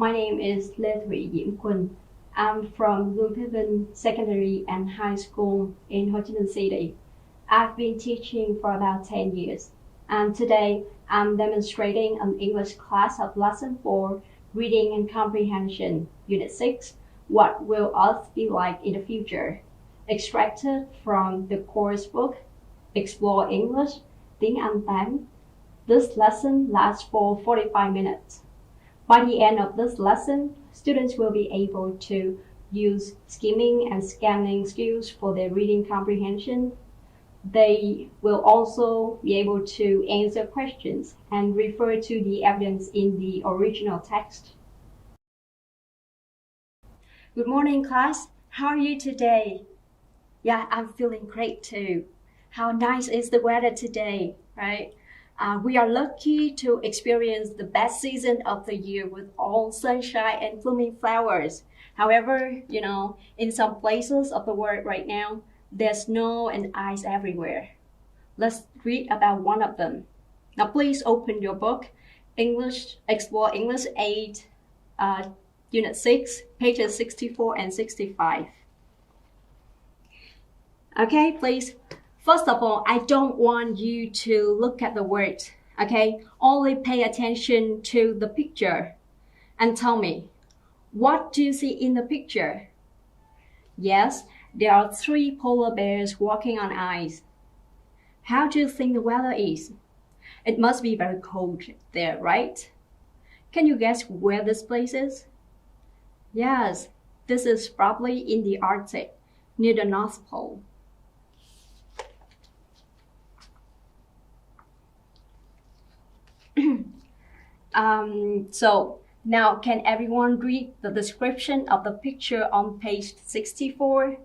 My name is Lê Thủy Diễm Quỳnh. I'm from Lutheran Secondary and High School in Ho Chi Minh City. I've been teaching for about 10 years, and today I'm demonstrating an English class of Lesson 4, Reading and Comprehension, Unit 6, What Will Us Be Like in the Future, extracted from the course book, Explore English, Tiếng Anh 8. This lesson lasts for 45 minutes. By the end of this lesson, students will be able to use skimming and scanning skills for their reading comprehension. They will also be able to answer questions and refer to the evidence in the original text. Good morning, class. How are you today? Yeah, I'm feeling great too. How nice is the weather today, right? We are lucky to experience the best season of the year with all sunshine and blooming flowers. However, in some places of the world right now, there's snow and ice everywhere. Let's read about one of them. Now, please open your book, Explore English 8, Unit 6, pages 64 and 65. Okay, please. First of all, I don't want you to look at the words, okay? Only pay attention to the picture and tell me, what do you see in the picture? Yes, there are 3 polar bears walking on ice. How do you think the weather is? It must be very cold there, right? Can you guess where this place is? Yes, this is probably in the Arctic, near the North Pole. So now can everyone read the description of the picture on page 64?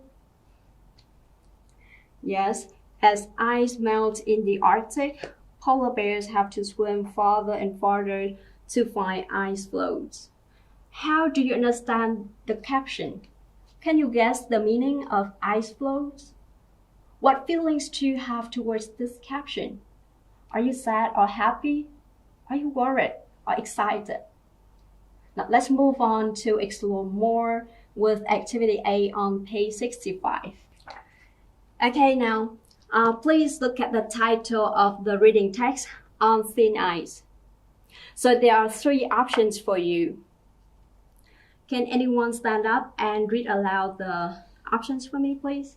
Yes, as ice melts in the Arctic, polar bears have to swim farther and farther to find ice floes. How do you understand the caption? Can you guess the meaning of ice floes? What feelings do you have towards this caption? Are you sad or happy? Are you worried or excited? Now let's move on to explore more with activity A on page 65. Okay, now please look at the title of the reading text, On Thin Ice. So there are 3 options for you. Can anyone stand up and read aloud the options for me, please?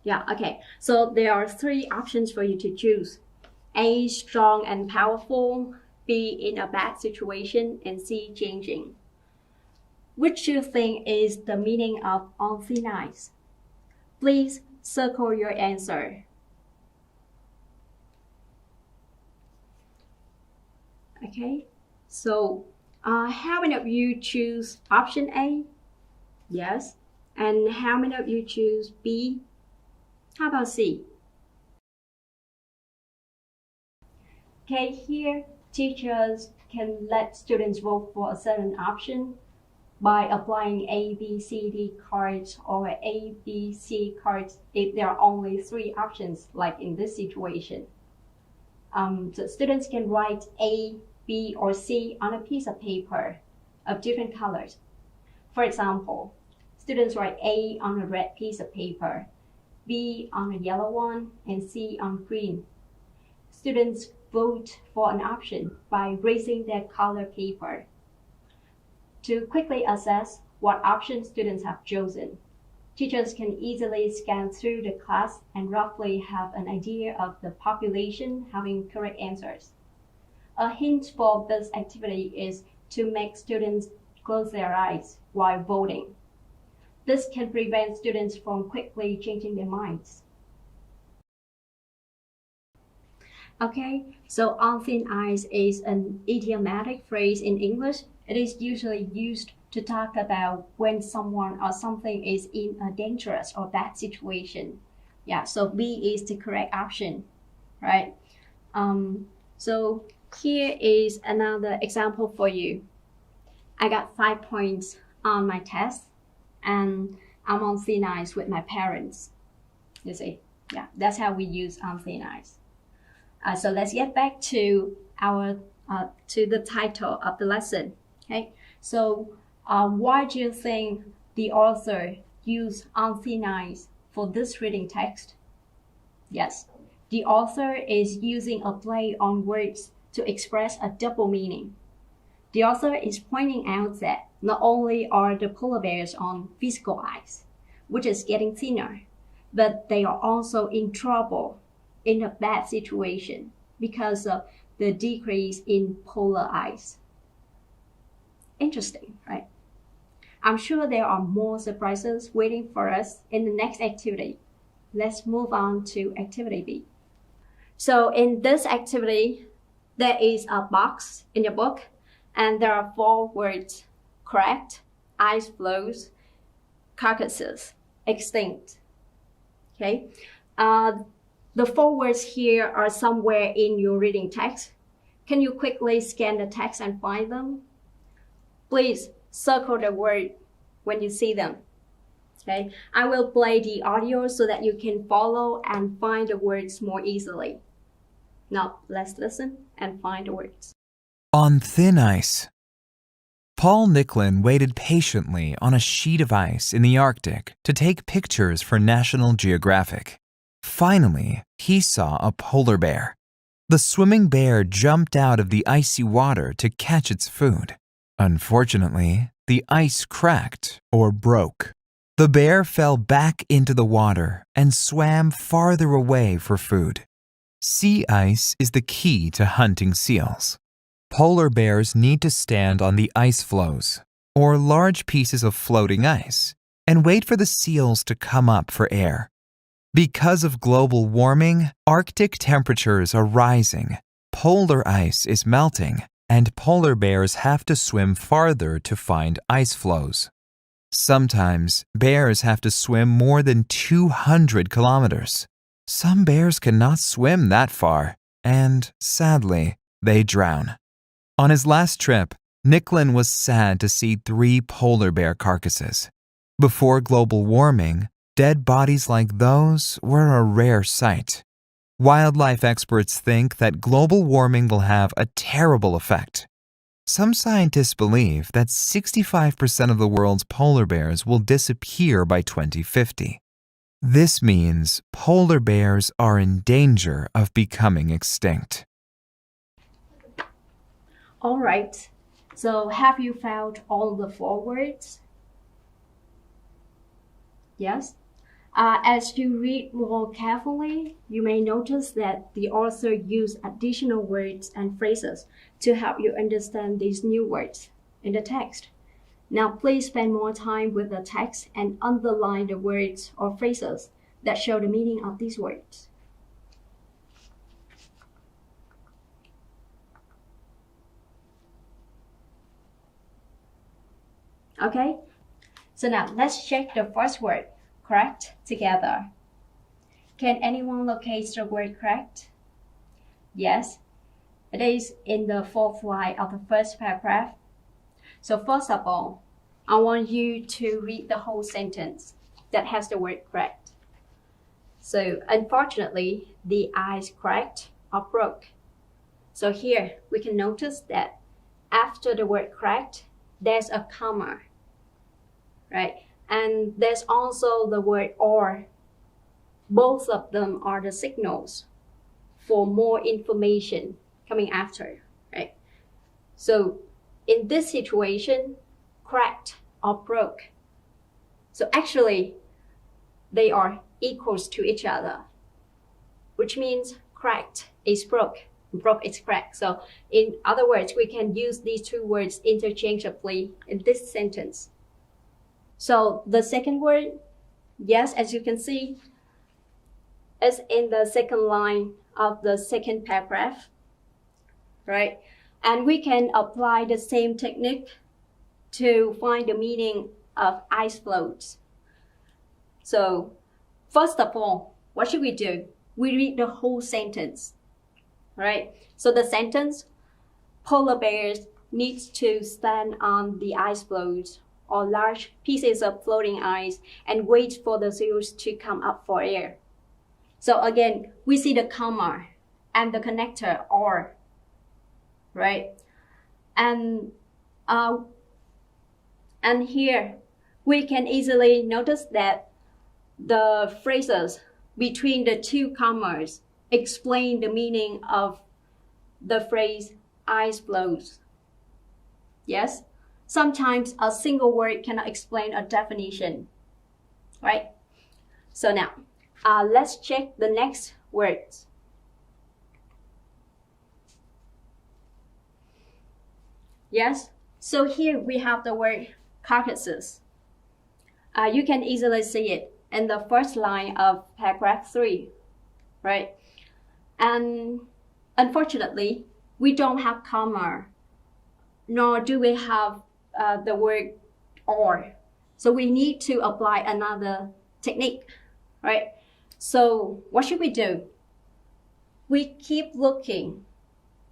Yeah, okay. So there are 3 options for you to choose. A, strong and powerful, B, in a bad situation, and C, changing. Which do you think is the meaning of on thin ice? Please circle your answer. Okay, so how many of you choose option A? Yes. And how many of you choose B? How about C? Okay, here teachers can let students vote for a certain option by applying A, B, C, D cards or A, B, C cards if there are only 3 options, like in this situation. So students can write A, B, or C on a piece of paper of different colors. For example, students write A on a red piece of paper, B on a yellow one, and C on green. Students vote for an option by raising their color paper. To quickly assess what option students have chosen, teachers can easily scan through the class and roughly have an idea of the population having correct answers. A hint for this activity is to make students close their eyes while voting. This can prevent students from quickly changing their minds. Okay, so on thin ice is an idiomatic phrase in English. It is usually used to talk about when someone or something is in a dangerous or bad situation. Yeah, so B is the correct option, right? So here is another example for you. I got 5 points on my test, and I'm on thin ice with my parents. You see, yeah, that's how we use on thin ice. So let's get back to our to the title of the lesson. Okay, so why do you think the author used on thin ice for this reading text? Yes, the author is using a play on words to express a double meaning. The author is pointing out that not only are the polar bears on physical ice, which is getting thinner, but they are also in trouble, in a bad situation, because of the decrease in polar ice. Interesting, right? I'm sure there are more surprises waiting for us in the next activity. Let's move on to activity B. So in this activity, there is a box in your book, and there are 4 words: cracked, ice floes, carcasses, extinct. Okay, the 4 words here are somewhere in your reading text. Can you quickly scan the text and find them? Please circle the word when you see them. Okay, I will play the audio so that you can follow and find the words more easily. Now, let's listen and find the words. On thin ice. Paul Nicklin waited patiently on a sheet of ice in the Arctic to take pictures for National Geographic. Finally, he saw a polar bear. The swimming bear jumped out of the icy water to catch its food. Unfortunately, the ice cracked or broke. The bear fell back into the water and swam farther away for food. Sea ice is the key to hunting seals. Polar bears need to stand on the ice floes, or large pieces of floating ice, and wait for the seals to come up for air. Because of global warming, Arctic temperatures are rising, polar ice is melting, and polar bears have to swim farther to find ice floes. Sometimes, bears have to swim more than 200 kilometers. Some bears cannot swim that far, and, sadly, they drown. On his last trip, Nicklin was sad to see 3 polar bear carcasses. Before global warming, dead bodies like those were a rare sight. Wildlife experts think that global warming will have a terrible effect. Some scientists believe that 65% of the world's polar bears will disappear by 2050. This means polar bears are in danger of becoming extinct. All right, so have you found all the 4 words? Yes? As you read more carefully, you may notice that the author used additional words and phrases to help you understand these new words in the text. Now, please spend more time with the text and underline the words or phrases that show the meaning of these words. Okay, so now let's check the first word, cracked, together. Can anyone locate the word cracked? Yes, it is in the 4th line of the first paragraph. So first of all, I want you to read the whole sentence that has the word cracked. So unfortunately, the ice cracked or broke. So here we can notice that after the word cracked, there's a comma, right? And there's also the word or. Both of them are the signals for more information coming after, right? So in this situation, cracked or broke. So actually, they are equals to each other, which means cracked is broke is cracked. So in other words, we can use these 2 words interchangeably in this sentence. So the second word, yes, as you can see, is in the 2nd line of the 2nd paragraph, right? And we can apply the same technique to find the meaning of ice floes. So first of all, what should we do? We read the whole sentence, right? So the sentence, polar bears need to stand on the ice floes or large pieces of floating ice and wait for the seals to come up for air. So again, we see the comma and the connector or. right? And here we can easily notice that the phrases between the two commas explain the meaning of the phrase eyes closed. Yes? Sometimes a single word cannot explain a definition, right? So now, let's check the next words. Yes? So here we have the word carcasses. You can easily see it in the first line of paragraph 3, right? And unfortunately, we don't have comma, nor do we have the word or. So we need to apply another technique, right? So what should we do? We keep looking,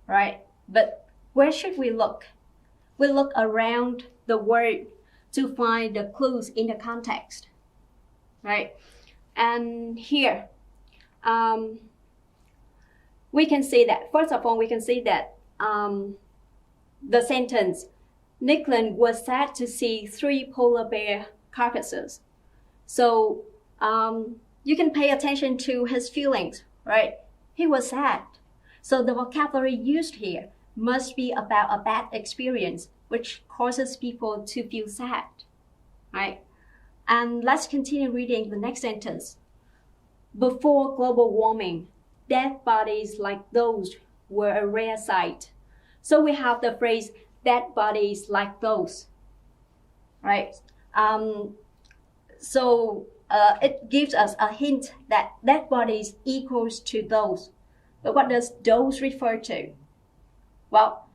right? But where should we look? We look around the word to find the clues in the context, right? And here, we can see that, first of all, we can see that the sentence, Nicklin was sad to see 3 polar bear carcasses. So you can pay attention to his feelings, right? He was sad. So the vocabulary used here must be about a bad experience, which causes people to feel sad, right? And let's continue reading the next sentence. Before global warming, dead bodies like those were a rare sight. So we have the phrase, dead bodies like those, right? It gives us a hint that dead bodies equals to those. But what does those refer to? Well,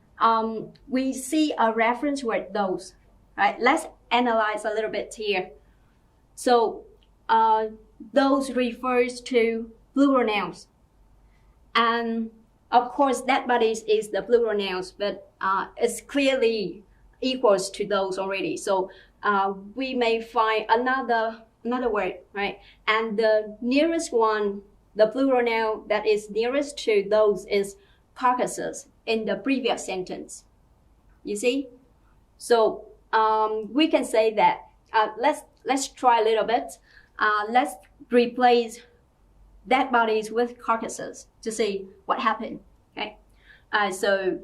we see a reference word those, right? Let's analyze a little bit here. So those refers to plural nouns. And of course, dead bodies is the plural nouns, but it's clearly equals to those already. So we may find another word, right? And the nearest one, the plural noun that is nearest to those is carcasses in the previous sentence. You see? So we can say that, let's try a little bit. Let's replace dead bodies with carcasses to see what happened, okay? So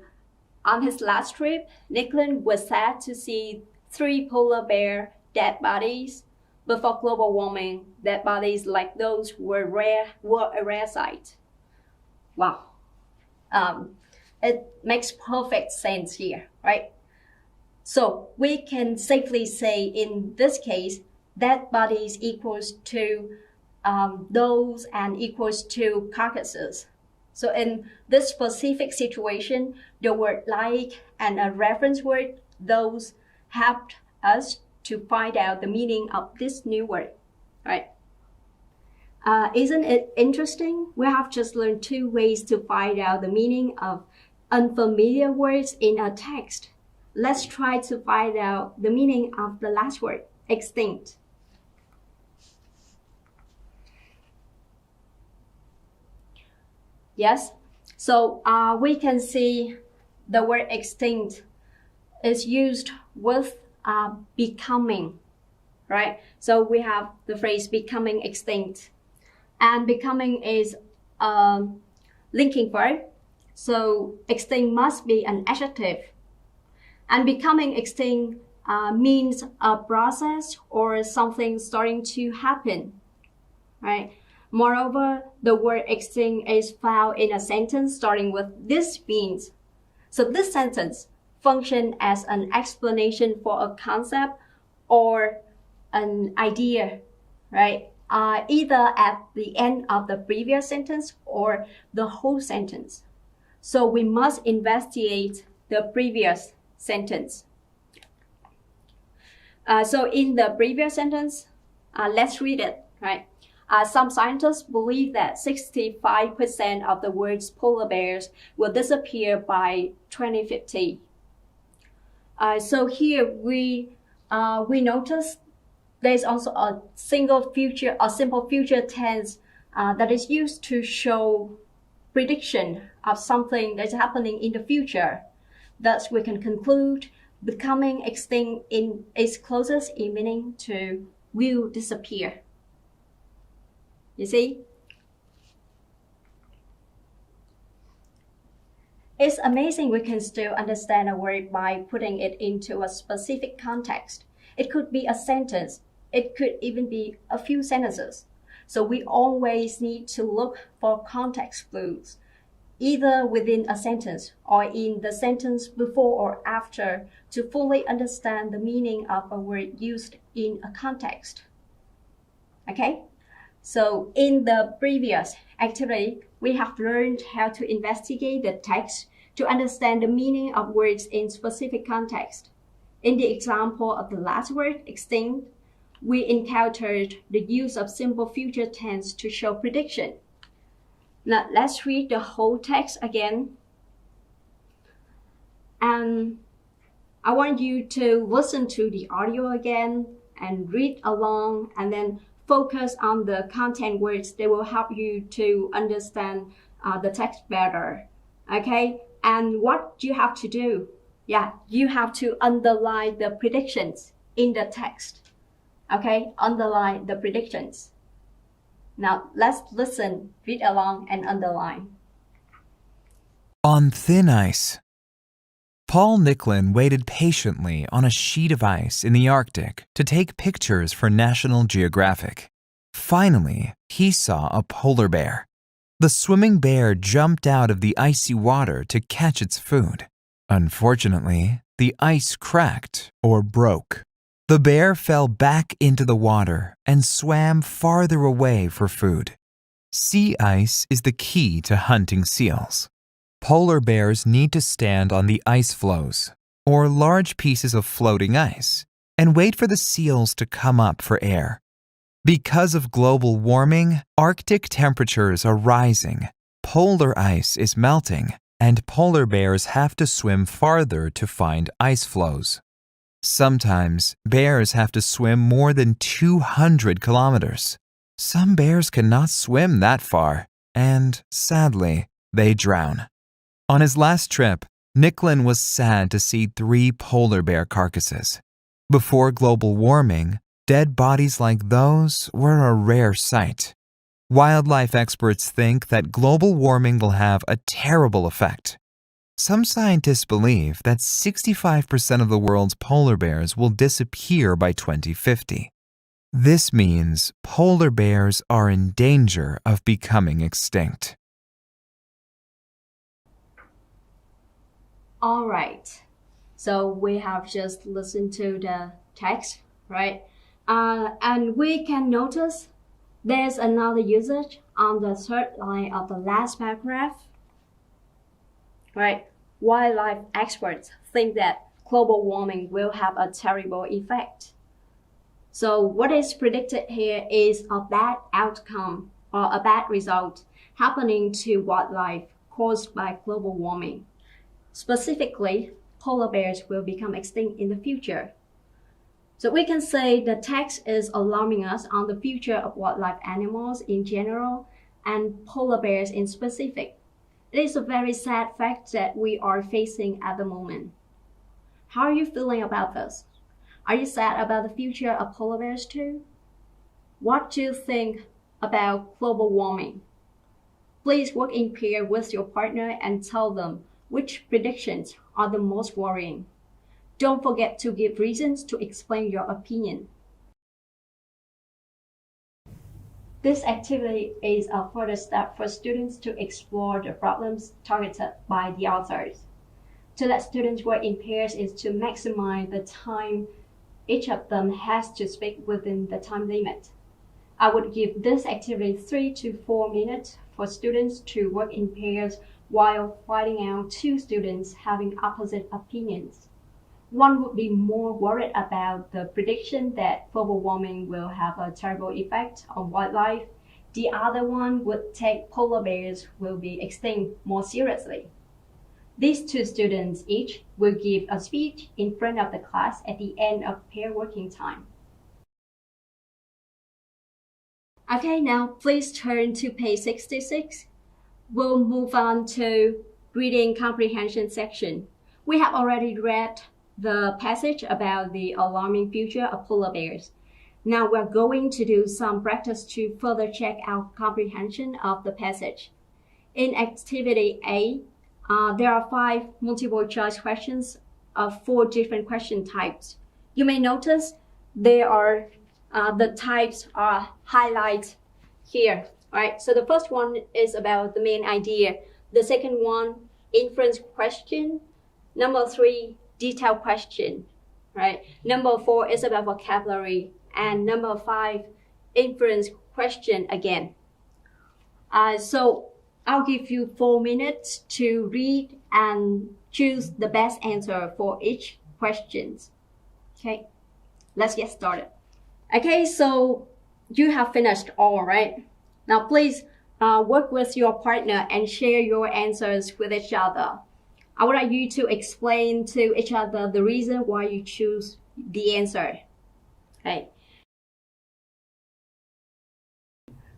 on his last trip, Nicklin was sad to see 3 polar bear dead bodies. Before global warming, dead bodies like those were a rare sight. Wow. It makes perfect sense here, right? So we can safely say in this case, dead bodies equals to those and equals to carcasses. So in this specific situation, the word like and a reference word those helped us to find out the meaning of this new word, right? Isn't it interesting? We have just learned 2 ways to find out the meaning of unfamiliar words in a text. Let's try to find out the meaning of the last word, extinct. Yes, so we can see the word extinct is used with becoming, right? So we have the phrase becoming extinct. And becoming is a linking verb. So extinct must be an adjective. And becoming extinct means a process or something starting to happen, right? Moreover, the word extinct is found in a sentence starting with this means. So this sentence functions as an explanation for a concept or an idea, right? Either at the end of the previous sentence or the whole sentence. So we must investigate the previous sentence. So in the previous sentence, let's read it, right? Some scientists believe that 65% of the world's polar bears will disappear by 2050. So here we notice there's also a simple future tense that is used to show prediction of something that's happening in the future. Thus, we can conclude becoming extinct is closest in meaning to will disappear. You see? It's amazing we can still understand a word by putting it into a specific context. It could be a sentence. It could even be a few sentences. So we always need to look for context clues, either within a sentence or in the sentence before or after, to fully understand the meaning of a word used in a context. Okay? So in the previous activity, we have learned how to investigate the text to understand the meaning of words in specific context. In the example of the last word, extinct, we encountered the use of simple future tense to show prediction. Now let's read the whole text again. And I want you to listen to the audio again and read along and then focus on the content words. They will help you to understand the text better. Okay? And what you have to do, you have to underline the predictions in the text. Okay? Underline the predictions. Now, let's listen, read along, and underline. On thin ice. Paul Nicklin waited patiently on a sheet of ice in the Arctic to take pictures for National Geographic. Finally, he saw a polar bear. The swimming bear jumped out of the icy water to catch its food. Unfortunately, the ice cracked or broke. The bear fell back into the water and swam farther away for food. Sea ice is the key to hunting seals. Polar bears need to stand on the ice floes, or large pieces of floating ice, and wait for the seals to come up for air. Because of global warming, Arctic temperatures are rising, polar ice is melting, and polar bears have to swim farther to find ice floes. Sometimes, bears have to swim more than 200 kilometers. Some bears cannot swim that far, and sadly, they drown. On his last trip, Nicklin was sad to see 3 polar bear carcasses. Before global warming, dead bodies like those were a rare sight. Wildlife experts think that global warming will have a terrible effect. Some scientists believe that 65% of the world's polar bears will disappear by 2050. This means polar bears are in danger of becoming extinct. All right, so we have just listened to the text, right? And we can notice there's another usage on the third line of the last paragraph, right? Wildlife experts think that global warming will have a terrible effect. So what is predicted here is a bad outcome or a bad result happening to wildlife caused by global warming. Specifically, polar bears will become extinct in the future. So we can say the text is alarming us on the future of wildlife animals in general and polar bears in specific. It is a very sad fact that we are facing at the moment. How are you feeling about this? Are you sad about the future of polar bears too? What do you think about global warming? Please work in pair with your partner and tell them which predictions are the most worrying. Don't forget to give reasons to explain your opinion. This activity is a further step for students to explore the problems targeted by the authors. To let students work in pairs is to maximize the time each of them has to speak within the time limit. I would give this activity 3 to 4 minutes for students to work in pairs while finding out 2 students having opposite opinions. One would be more worried about the prediction that global warming will have a terrible effect on wildlife. The other one would take polar bears will be extinct more seriously. These 2 students each will give a speech in front of the class at the end of pair working time. Okay, now please turn to page 66. We'll move on to reading comprehension section. We have already read the passage about the alarming future of polar bears. Now we're going to do some practice to further check our comprehension of the passage. In activity A, there are 5 multiple choice questions of 4 different question types. You may notice there are the types are highlighted here. Right? So the first one is about the main idea. The second one, inference question. Number 3, detailed question. Right? Number 4 is about vocabulary. And number 5, inference question again. So I'll give you 4 minutes to read and choose the best answer for each question. Okay, let's get started. Okay, so you have finished all, right? Now please work with your partner and share your answers with each other. I would like you to explain to each other the reason why you choose the answer. Okay.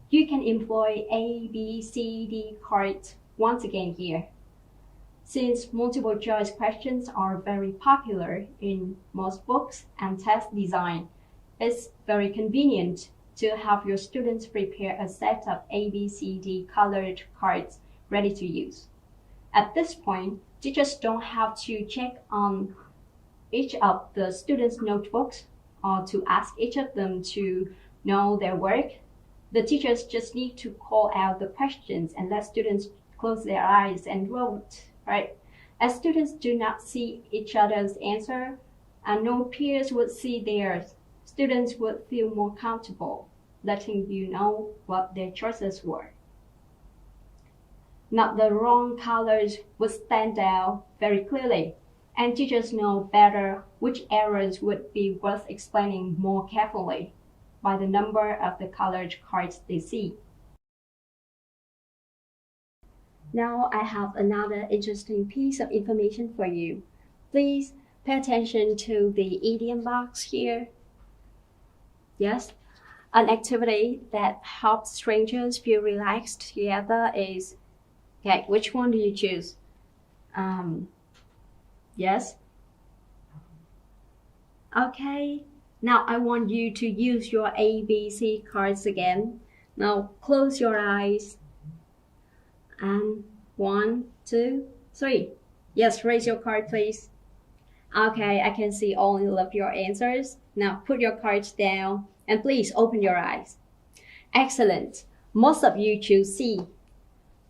You can employ A, B, C, D cards once again here. Since multiple choice questions are very popular in most books and test design, it's very convenient to have your students prepare a set of A, B, C, D colored cards ready to use. At this point, teachers don't have to check on each of the students' notebooks or to ask each of them to know their work. The teachers just need to call out the questions and let students close their eyes and vote, right? As students do not see each other's answer and no peers would see theirs, students would feel more comfortable letting you know what their choices were. Now the wrong colors would stand out very clearly, and teachers know better which errors would be worth explaining more carefully by the number of the colored cards they see. Now I have another interesting piece of information for you. Please pay attention to the idiom box here. Yes, an activity that helps strangers feel relaxed together is, okay, which one do you choose? Yes? Okay. Now I want you to use your ABC cards again. Now close your eyes. And 1, 2, 3. Yes, raise your card, please. Okay, I can see all of your answers. Now put your cards down and please open your eyes. Excellent. Most of you choose C.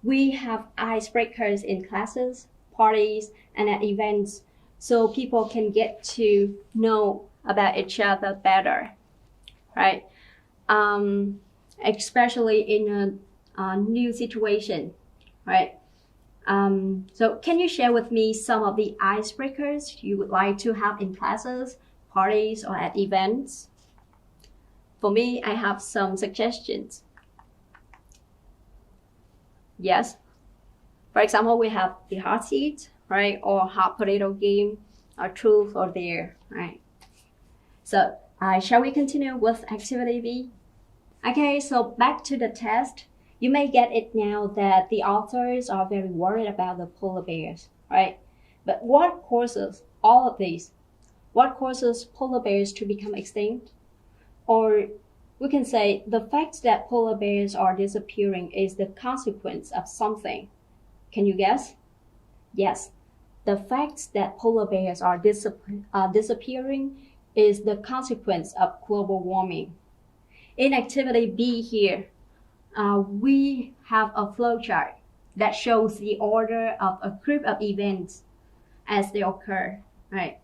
We have icebreakers in classes, parties, and at events, so people can get to know about each other better, right? Especially in a new situation, right? So can you share with me some of the icebreakers you would like to have in classes, parties, or at events? For me, I have some suggestions. Yes. For example, we have the hot seat, right? Or hot potato game, or truth or dare, right? So shall we continue with activity B? Okay, so back to the test. You may get it now that the authors are very worried about the polar bears, right? But what causes all of these? What causes polar bears to become extinct? Or we can say the fact that polar bears are disappearing is the consequence of something. Can you guess? Yes, the fact that polar bears are disappearing is the consequence of global warming. In activity B here, we have a flowchart that shows the order of a group of events as they occur, right?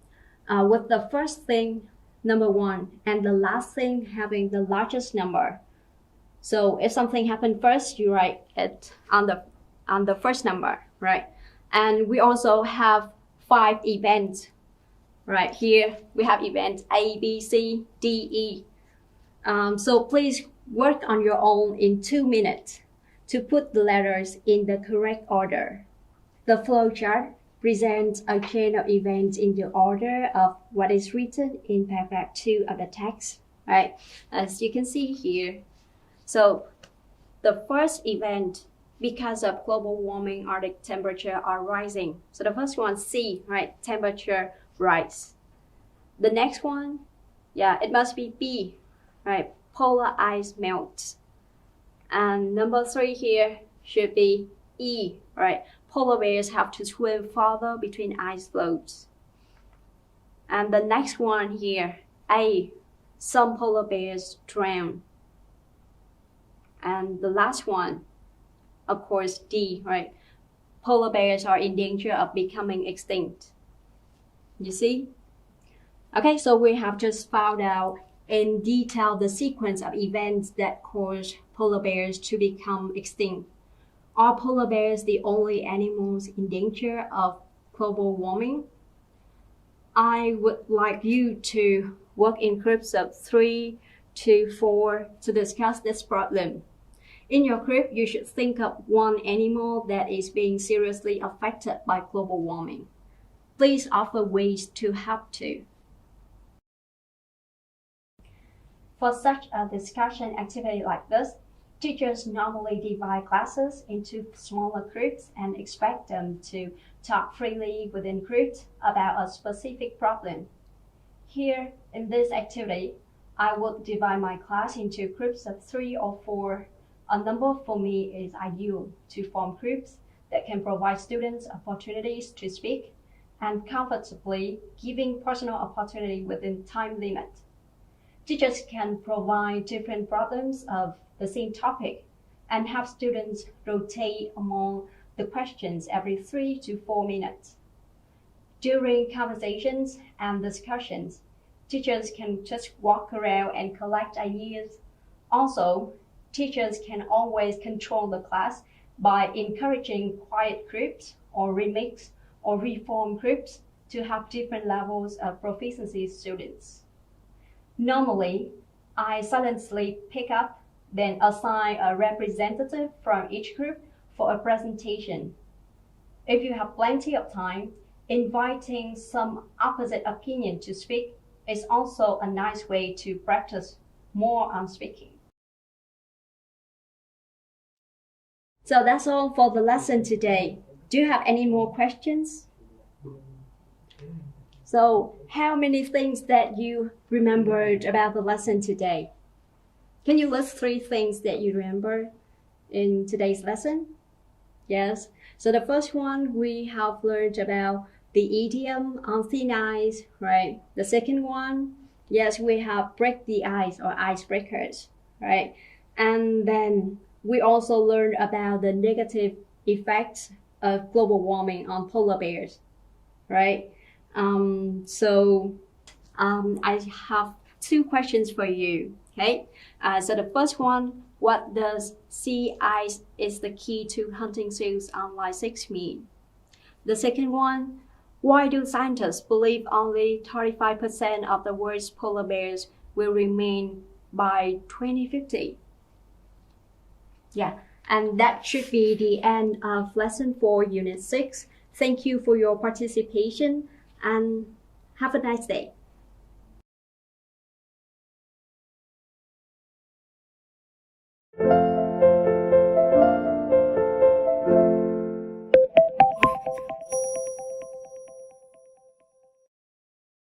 With the first thing, number 1, and the last thing having the largest number. So if something happened first, you write it on the first number, right? And we also have 5 events. Right here, we have events A, B, C, D, E. So please work on your own in 2 minutes to put the letters in the correct order. The flowchart presents a chain of events in the order of what is written in paragraph 2 of the text, right? As you can see here. So the first event because of global warming, Arctic temperature are rising. So the first one, C, right? Temperature rise. The next one, yeah, it must be B, right? Polar ice melts. And number 3 here should be E, right? Polar bears have to swim farther between ice floes. And the next one here, A, some polar bears drown. And the last one, of course, D, right? Polar bears are in danger of becoming extinct. You see? Okay, so we have just found out in detail the sequence of events that cause polar bears to become extinct. Are polar bears the only animals in danger of global warming? I would like you to work in groups of 3 to 4 to discuss this problem. In your group, you should think of one animal that is being seriously affected by global warming. Please offer ways to help too. For such a discussion activity like this, teachers normally divide classes into smaller groups and expect them to talk freely within groups about a specific problem. Here, in this activity, I would divide my class into groups of 3 or 4. A number for me is ideal to form groups that can provide students opportunities to speak and comfortably giving personal opportunity within time limit. Teachers can provide different problems of the same topic and have students rotate among the questions every 3 to 4 minutes. During conversations and discussions, teachers can just walk around and collect ideas. Also, teachers can always control the class by encouraging quiet groups or remix or reform groups to have different levels of proficiency students. Normally, I silently pick up, then assign a representative from each group for a presentation. If you have plenty of time, inviting some opposite opinion to speak is also a nice way to practice more on speaking. So that's all for the lesson today. Do you have any more questions? So how many things that you remembered about the lesson today? Can you list 3 things that you remember in today's lesson? Yes. So the first one, we have learned about the idiom on thin ice, right? The second one, yes, we have break the ice or icebreakers, right? And then we also learned about the negative effects of global warming on polar bears, right? I have 2 questions for you, okay? So the first one, what does sea ice is the key to hunting seals on line 6 mean? The second one, why do scientists believe only 35% of the world's polar bears will remain by 2050? Yeah, and that should be the end of lesson 4, unit 6. Thank you for your participation and have a nice day.